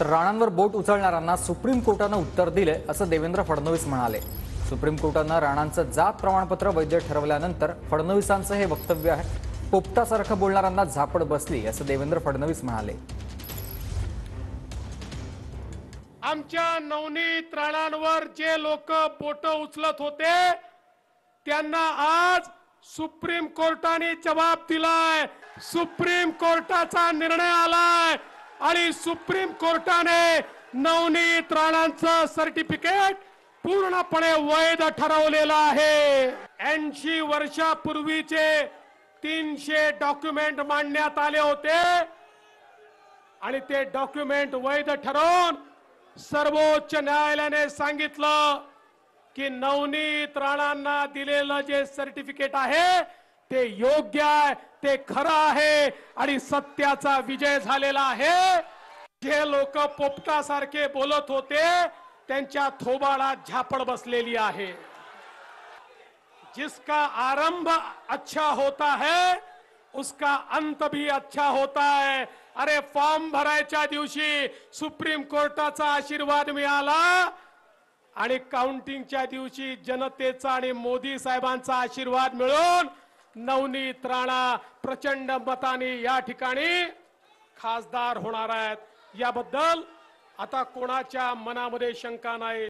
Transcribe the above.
तर राणांवर बोट उचलणाऱ्यांना सुप्रीम कोर्टानं उत्तर दिले असं देवेंद्र फडणवीस म्हणाले। सुप्रीम कोर्टानं राणांचं जात प्रमाणपत्र वैध ठरवल्यानंतर फडणवीसांचं हे वक्तव्य आहे। पोपटासारखं बोलणाऱ्यांना झापड बसली असं देवेंद्र फडणवीस म्हणाले। आमच्या नवनीत राणांवर जे लोक बोट उचलत होते त्यांना आज सुप्रीम कोर्टाने जबाब दिलाय। सुप्रीम कोर्टाचा निर्णय आलाय आणि सुप्रीम कोर्टाने नवनीत राणांचं सर्टिफिकेट पूर्णपणे वैध ठरवलेलं आहे। 80 वर्षापूर्वीचे 300 डॉक्युमेंट मांडण्यात आले होते आणि ते डॉक्युमेंट वैध ठरवून सर्वोच्च न्यायालयाने सांगितलं की नवनीत राणांना दिलेलं जे सर्टिफिकेट आहे ते योग्य आहे, ते खरं आहे आणि सत्याचा विजय झालेला आहे। जे लोक पोपटासारखे बोलत होते त्यांच्या थोबाडात झापड बसलेली आहे। जिसका आरंभ अच्छा होता है उसका अंत भी अच्छा होता है। अरे फॉर्म भरायच्या दिवशी सुप्रीम कोर्टाचा आशीर्वाद मिळाला आणि काउंटिंगच्या दिवशी जनतेचा आणि मोदी साहेबांचा आशीर्वाद मिळून नवनीत राणा प्रचंड मताने या ठिकाणी खासदार होणार आहेत। याबद्दल आता कोणाच्या मनामध्ये शंका नाही।